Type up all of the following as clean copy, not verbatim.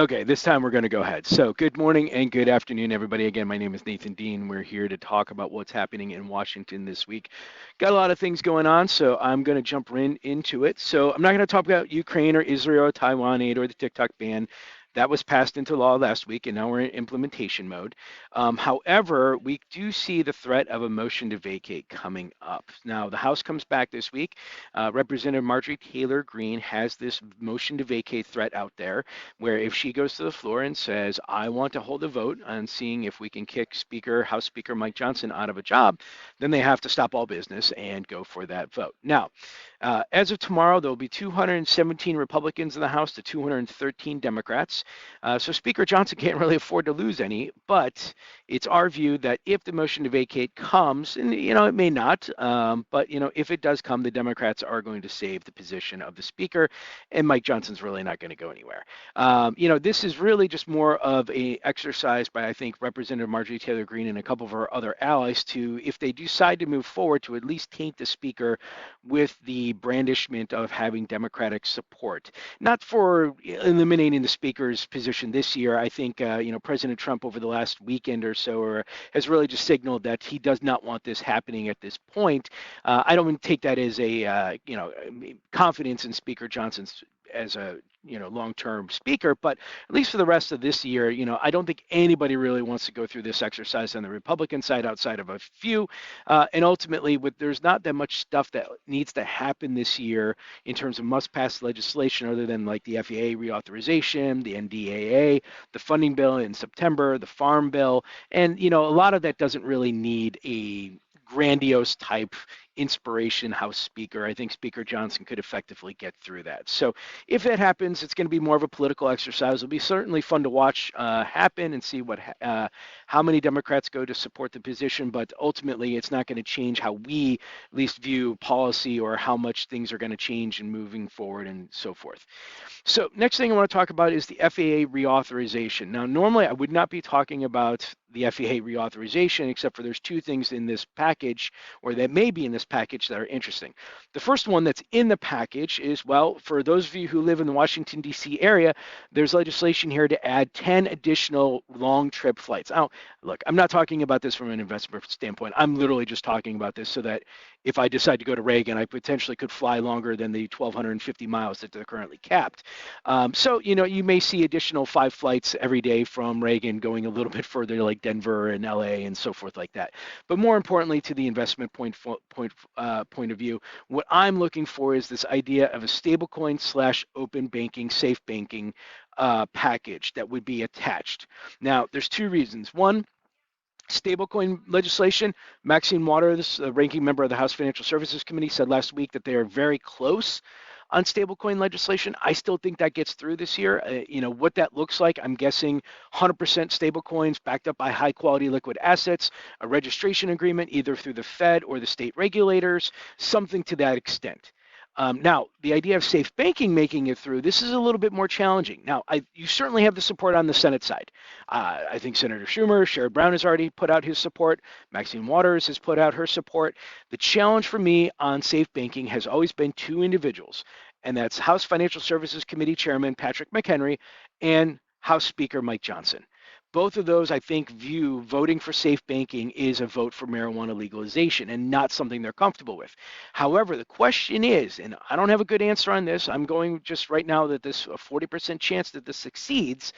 Okay, this time we're going to go ahead. So, good morning and good afternoon, everybody. Again, my name is Nathan Dean. We're here to talk about what's happening in Washington this week. Got a lot of things going on, so I'm going to jump into it. So, I'm not going to talk about Ukraine or Israel or Taiwan aid or the TikTok ban. That was passed into law last week, and now we're in implementation mode. However, we do see the threat of a motion to vacate coming up. Now, the House comes back this week. Representative Marjorie Taylor Greene has this motion to vacate threat out there, where if she goes to the floor and says, I want to hold a vote on seeing if we can kick House Speaker Mike Johnson out of a job, then they have to stop all business and go for that vote. Now, as of tomorrow, there will be 217 Republicans in the House to 213 Democrats. So Speaker Johnson can't really afford to lose any, but it's our view that if the motion to vacate comes, and it may not, but if it does come, the Democrats are going to save the position of the Speaker, and Mike Johnson's really not going to go anywhere. This is really just more of a exercise by, I think, Representative Marjorie Taylor Greene and a couple of her other allies to, if they decide to move forward, to at least taint the Speaker with the brandishment of having Democratic support. Not for eliminating the Speaker's position this year. I think, President Trump over the last weekend or so has really just signaled that he does not want this happening at this point. I don't take that as a, confidence in Speaker Johnson's as a long-term speaker, but at least for the rest of this year, I don't think anybody really wants to go through this exercise on the Republican side outside of a few. And ultimately, there's not that much stuff that needs to happen this year in terms of must-pass legislation other than like the FAA reauthorization, the NDAA, the funding bill in September, the farm bill. And, a lot of that doesn't really need a grandiose type inspiration House Speaker. I think Speaker Johnson could effectively get through that. So if that happens, it's going to be more of a political exercise. It'll be certainly fun to watch happen and see how many Democrats go to support the position, but ultimately it's not going to change how we at least view policy or how much things are going to change in moving forward and so forth. So next thing I want to talk about is the FAA reauthorization. Now, normally I would not be talking about the FAA reauthorization, except for there's two things in this package, or that may be in this package, that are interesting. The first one that's in the package is, well, for those of you who live in the Washington, D.C. area, there's legislation here to add 10 additional long trip flights. Now, look, I'm not talking about this from an investment standpoint. I'm literally just talking about this so that if I decide to go to Reagan, I potentially could fly longer than the 1,250 miles that they're currently capped. So, you may see additional 5 flights every day from Reagan going a little bit further, like Denver and LA and so forth like that. But more importantly, to the investment point of view, what I'm looking for is this idea of a stablecoin / open banking, safe banking package that would be attached. Now, there's 2 reasons. One, stablecoin legislation. Maxine Waters, the ranking member of the House Financial Services Committee, said last week that they are very close on stablecoin legislation. I still think that gets through this year. What that looks like, I'm guessing 100% stablecoins backed up by high quality liquid assets, a registration agreement either through the Fed or the state regulators, something to that extent. Now, the idea of safe banking making it through, this is a little bit more challenging. Now, you certainly have the support on the Senate side. I think Senator Schumer, Sherrod Brown has already put out his support. Maxine Waters has put out her support. The challenge for me on safe banking has always been 2 individuals, and that's House Financial Services Committee Chairman Patrick McHenry and House Speaker Mike Johnson. Both of those, I think, view voting for safe banking is a vote for marijuana legalization and not something they're comfortable with. However, the question is, and I don't have a good answer on this, I'm going just right now that this a 40% chance that this succeeds,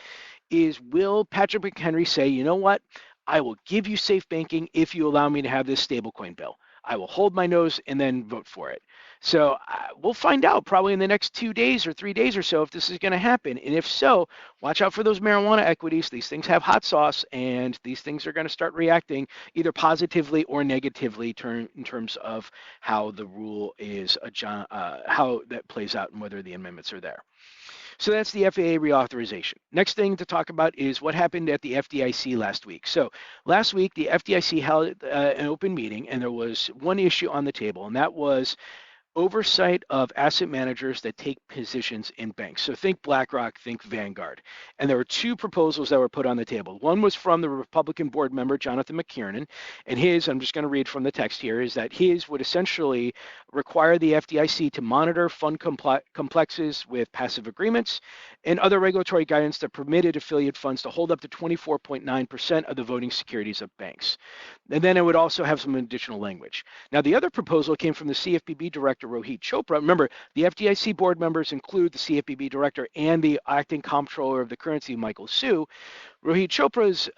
is will Patrick McHenry say, you know what, I will give you safe banking if you allow me to have this stablecoin bill. I will hold my nose and then vote for it. So we'll find out probably in the next 2 days or 3 days or so if this is going to happen. And if so, watch out for those marijuana equities. These things have hot sauce, and these things are going to start reacting either positively or negatively in terms of how the rule is, how that plays out and whether the amendments are there. So that's the FAA reauthorization. Next thing to talk about is what happened at the FDIC last week. So last week, the FDIC held an open meeting, and there was one issue on the table, and that was oversight of asset managers that take positions in banks. So think BlackRock, think Vanguard. And there were two proposals that were put on the table. One was from the Republican board member, Jonathan McKiernan, and his, I'm just going to read from the text here, is that his would essentially require the FDIC to monitor fund complexes with passive agreements and other regulatory guidance that permitted affiliate funds to hold up to 24.9% of the voting securities of banks. And then it would also have some additional language. Now, the other proposal came from the CFPB director, Rohit Chopra. Remember, the FDIC board members include the CFPB director and the acting comptroller of the currency, Michael Hsu. Rohit Chopra's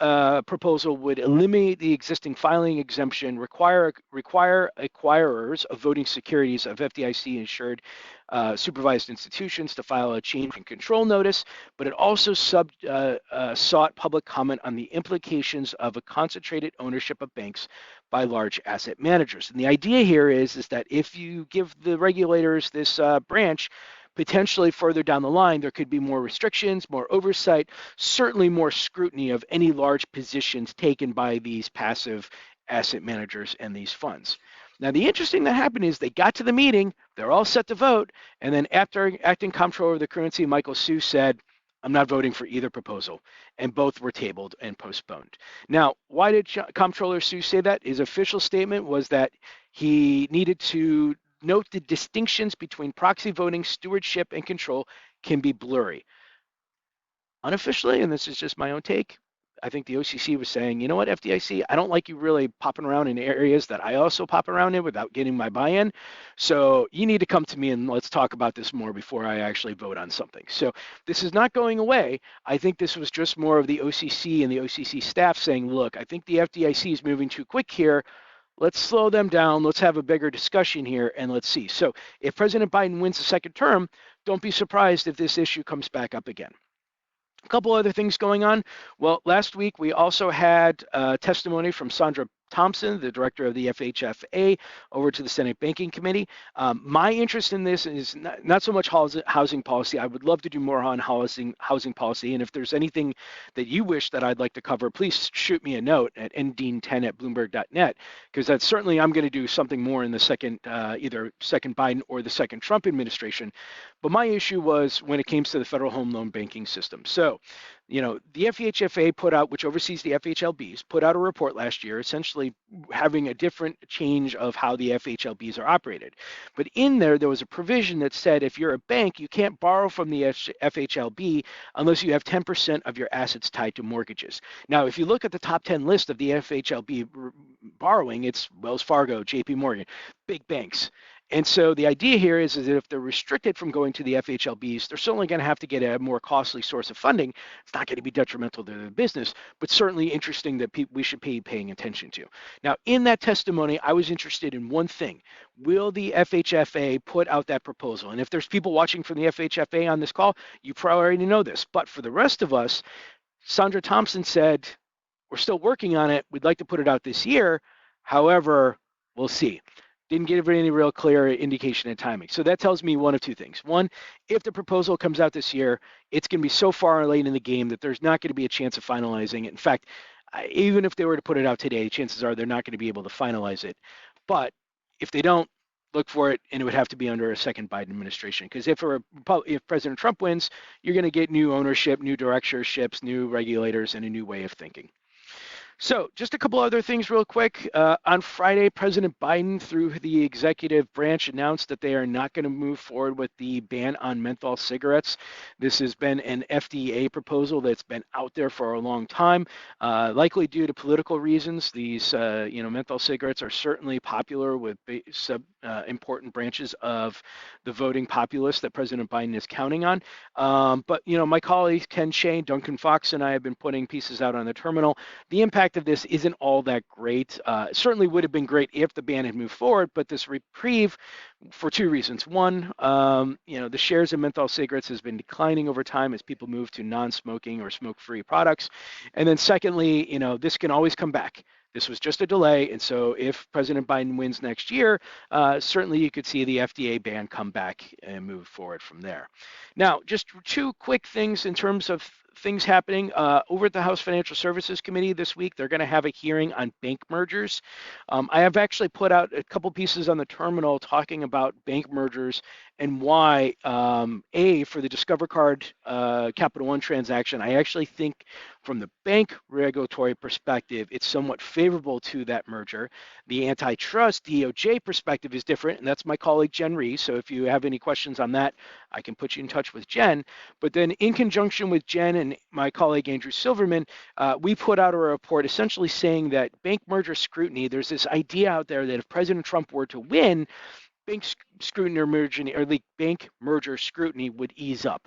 proposal would eliminate the existing filing exemption, require acquirers of voting securities of FDIC-insured supervised institutions to file a change in control notice, but it also sought public comment on the implications of a concentrated ownership of banks by large asset managers. And the idea here is that if you give the regulators this branch, potentially further down the line, there could be more restrictions, more oversight, certainly more scrutiny of any large positions taken by these passive asset managers and these funds. Now, the interesting that happened is they got to the meeting, they're all set to vote, and then after acting comptroller of the currency, Michael Hsu said, I'm not voting for either proposal, and both were tabled and postponed. Now, why did Comptroller Hsu say that? His official statement was that he needed to note the distinctions between proxy voting, stewardship, and control can be blurry. Unofficially, and this is just my own take, I think the OCC was saying, you know what, FDIC, I don't like you really popping around in areas that I also pop around in without getting my buy-in. So you need to come to me and let's talk about this more before I actually vote on something. So this is not going away. I think this was just more of the OCC and the OCC staff saying, look, I think the FDIC is moving too quick here. Let's slow them down. Let's have a bigger discussion here, and let's see. So if President Biden wins the second term, don't be surprised if this issue comes back up again. A couple other things going on. Well, last week we also had testimony from Sandra Thompson, the director of the FHFA, over to the Senate Banking Committee. My interest in this is not so much housing policy. I would love to do more on housing policy. And if there's anything that you wish that I'd like to cover, please shoot me a note at ndean10@bloomberg.net, because that's certainly I'm going to do something more in the second, either second Biden or the second Trump administration. But my issue was when it came to the federal home loan banking system. So, you know, the FHFA put out, which oversees the FHLBs, put out a report last year, essentially having a different change of how the FHLBs are operated. But in there was a provision that said if you're a bank, you can't borrow from the FHLB unless you have 10% of your assets tied to mortgages. Now, if you look at the top 10 list of the FHLB borrowing, it's Wells Fargo, JP Morgan, big banks. And so the idea here is that if they're restricted from going to the FHLBs, they're certainly going to have to get a more costly source of funding. It's not going to be detrimental to the business, but certainly interesting that we should be paying attention to. Now, in that testimony, I was interested in one thing. Will the FHFA put out that proposal? And if there's people watching from the FHFA on this call, you probably already know this. But for the rest of us, Sandra Thompson said, we're still working on it. We'd like to put it out this year. However, we'll see. Didn't give any real clear indication of timing. So that tells me one of two things. One, if the proposal comes out this year, it's going to be so far late in the game that there's not going to be a chance of finalizing it. In fact, even if they were to put it out today, chances are they're not going to be able to finalize it. But if they don't, look for it, and it would have to be under a second Biden administration. Because if President Trump wins, you're going to get new ownership, new directorships, new regulators, and a new way of thinking. So just a couple other things real quick. On Friday, President Biden, through the executive branch, announced that they are not going to move forward with the ban on menthol cigarettes. This has been an FDA proposal that's been out there for a long time, likely due to political reasons. These, menthol cigarettes are certainly popular with important branches of the voting populace that President Biden is counting on. But my colleagues Ken Shane, Duncan Fox, and I have been putting pieces out on the terminal. The impact of this isn't all that great. It certainly would have been great if the ban had moved forward, but this reprieve for two reasons. One, the shares of menthol cigarettes has been declining over time as people move to non-smoking or smoke-free products. And then secondly, this can always come back. This was just a delay, and so if President Biden wins next year, certainly you could see the FDA ban come back and move forward from there. Now, just two quick things in terms of things happening over at the House Financial Services Committee this week. They're going to have a hearing on bank mergers. I have actually put out a couple pieces on the terminal talking about bank mergers and why, for the Discover Card Capital One transaction, I actually think from the bank regulatory perspective, it's somewhat favorable to that merger. The antitrust DOJ perspective is different, and that's my colleague Jen Rees. So if you have any questions on that, I can put you in touch with Jen. But then in conjunction with Jen and my colleague Andrew Silverman, we put out a report essentially saying that bank merger scrutiny, there's this idea out there that if President Trump were to win, bank scrutiny or the bank merger scrutiny would ease up.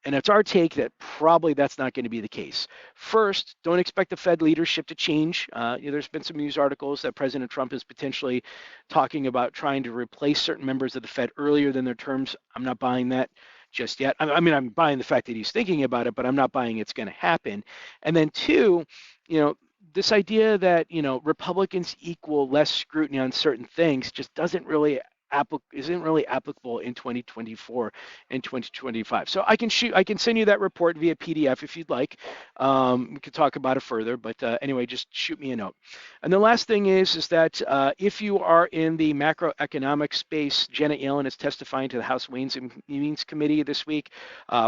And it's our take that probably that's not going to be the case. First, don't expect the Fed leadership to change. There's been some news articles that President Trump is potentially talking about trying to replace certain members of the Fed earlier than their terms. I'm not buying that just yet. I mean, I'm buying the fact that he's thinking about it, but I'm not buying it's going to happen. And then two, this idea that, Republicans equal less scrutiny on certain things just isn't really applicable in 2024 and 2025. So I can send you that report via PDF if you'd like. We could talk about it further, but anyway, just shoot me a note. And the last thing is that if you are in the macroeconomic space, Janet Yellen is testifying to the House Ways and Means Committee this week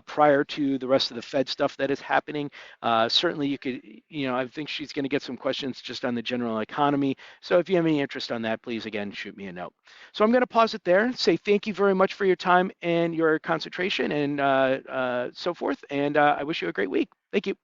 prior to the rest of the Fed stuff that is happening. Certainly you could, I think she's going to get some questions just on the general economy. So if you have any interest on that, please, again, shoot me a note. So I'm going to pause it there, say thank you very much for your time and your concentration and so forth. And I wish you a great week. Thank you.